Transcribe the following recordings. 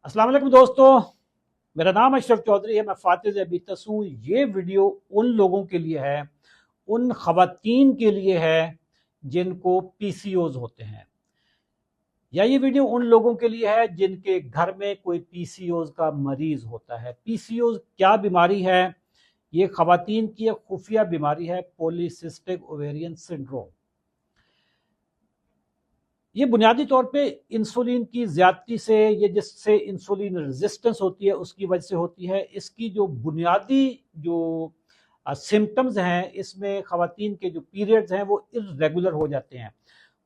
अस्सलाम वालेकुम दोस्तों, मेरा नाम अशरफ चौधरी है। मैं फातिज अबीतस हूँ। ये वीडियो उन लोगों के लिए है, उन खवातीन के लिए है जिनको पीसीओज होते हैं, या ये वीडियो उन लोगों के लिए है जिनके घर में कोई पीसीओज का मरीज होता है। पीसीओज क्या बीमारी है? ये खवातीन की एक खुफिया बीमारी है, पॉलीसिस्टिक ओवेरियन सिंड्रोम। ये बुनियादी तौर पे इंसुलिन की ज्यादती से, ये जिससे इंसुलिन रेजिस्टेंस होती है उसकी वजह से होती है। इसकी जो बुनियादी जो सिम्टम्स हैं, इसमें खवातीन के जो पीरियड्स हैं वो इर्रेगुलर हो जाते हैं।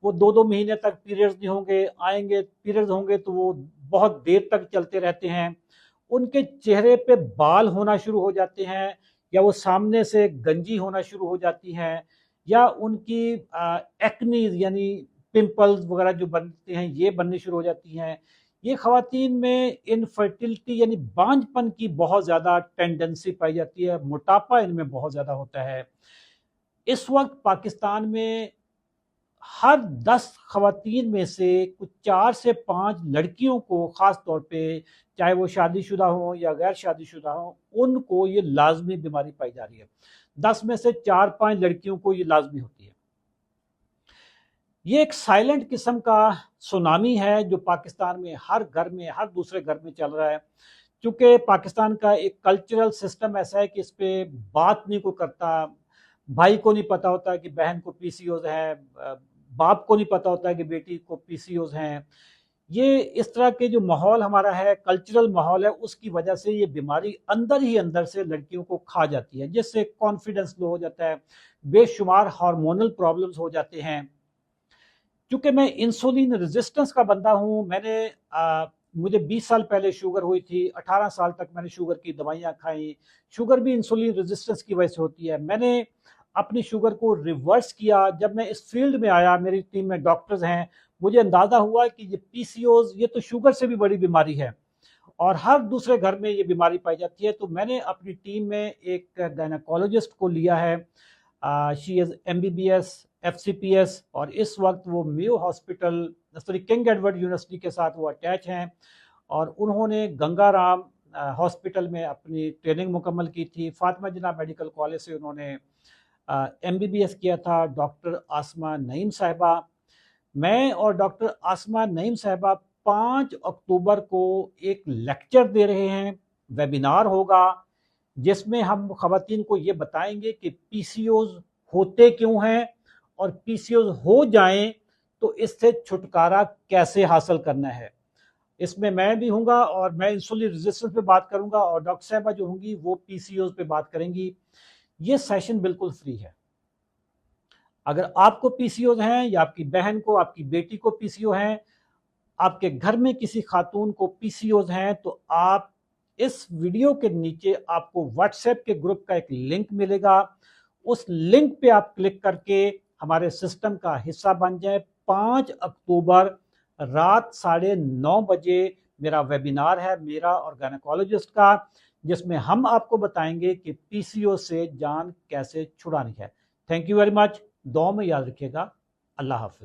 वो 2-2 महीने तक पीरियड्स नहीं होंगे, आएंगे पीरियड्स होंगे तो वो बहुत देर तक चलते रहते हैं। उनके चेहरे पे बाल होना शुरू हो जाते हैं, या वो सामने से गंजी होना शुरू हो जाती हैं, या उनकी एक्नीज यानी पिंपल्स वगैरह जो बनते हैं ये बनने शुरू हो जाती हैं। ये खवातीन में इनफर्टिलिटी यानी बांझपन की बहुत ज़्यादा टेंडेंसी पाई जाती है, मोटापा इनमें बहुत ज़्यादा होता है। इस वक्त पाकिस्तान में हर 10 खवातीन में से कुछ 4 से 5 लड़कियों को, ख़ास तौर पे चाहे वो शादीशुदा हो या गैर शादीशुदा हो, उनको ये लाजमी बीमारी पाई जा रही है। 10 में से 4-5 लड़कियों को ये लाजमी होती है। ये एक साइलेंट किस्म का सुनामी है जो पाकिस्तान में हर घर में, हर दूसरे घर में चल रहा है। क्योंकि पाकिस्तान का एक कल्चरल सिस्टम ऐसा है कि इस पे बात नहीं कोई करता। भाई को नहीं पता होता कि बहन को पीसीओज है, बाप को नहीं पता होता है कि बेटी को पीसीओज हैं। ये इस तरह के जो माहौल हमारा है, कल्चरल माहौल है, उसकी वजह से ये बीमारी अंदर ही अंदर से लड़कियों को खा जाती है, जिससे कॉन्फिडेंस लो हो जाता है, बेशुमार हार्मोनल प्रॉब्लम्स हो जाते हैं। क्योंकि मैं इंसुलिन रेजिस्टेंस का बंदा हूँ, मुझे 20 साल पहले शुगर हुई थी, 18 साल तक मैंने शुगर की दवाइयाँ खाई। शुगर भी इंसुलिन रेजिस्टेंस की वजह से होती है। मैंने अपनी शुगर को रिवर्स किया। जब मैं इस फील्ड में आया, मेरी टीम में डॉक्टर्स हैं, मुझे अंदाज़ा हुआ कि ये पीसीओज ये तो शुगर से भी बड़ी बीमारी है और हर दूसरे घर में ये बीमारी पाई जाती है। तो मैंने अपनी टीम में एक गायनेकोलॉजिस्ट को लिया है। शी इज़ MBBS FCPS, और इस वक्त वो Mayo hospital king Edward university के साथ वो अटैच हैं, और उन्होंने गंगाराम हॉस्पिटल में अपनी ट्रेनिंग मुकम्मल की थी। फातिमा जिन्ना मेडिकल कॉलेज से उन्होंने MBBS किया था। डॉक्टर आसमा नईम साहिबा, मैं और डॉक्टर आसमा नईम साहिबा 5 अक्टूबर को एक लेक्चर दे रहे हैं, वेबिनार होगा, जिसमें हम खवातीन को ये बताएंगे कि पीसीओज होते क्यों हैं, और पीसीओज हो जाएं तो इससे छुटकारा कैसे हासिल करना है। इसमें मैं भी हूँगा और मैं इंसुलिन रेजिस्टेंस पे बात करूँगा, और डॉक्टर साहबा जो होंगी वो पीसीओज पे बात करेंगी। ये सेशन बिल्कुल फ्री है। अगर आपको पीसीओज हैं, या आपकी बहन को, आपकी बेटी को पीसीओ हैं, आपके घर में किसी खातून को पीसीओज हैं, तो आप इस वीडियो के नीचे आपको व्हाट्सएप के ग्रुप का एक लिंक मिलेगा। उस लिंक पे आप क्लिक करके हमारे सिस्टम का हिस्सा बन जाए। 5 अक्टूबर रात 9:30 बजे मेरा वेबिनार है, मेरा और गायनेकोलॉजिस्ट का, जिसमें हम आपको बताएंगे कि पीसीओ से जान कैसे छुड़ानी है। Thank you very much. दुआ में याद रखिएगा। अल्लाह हाफिज।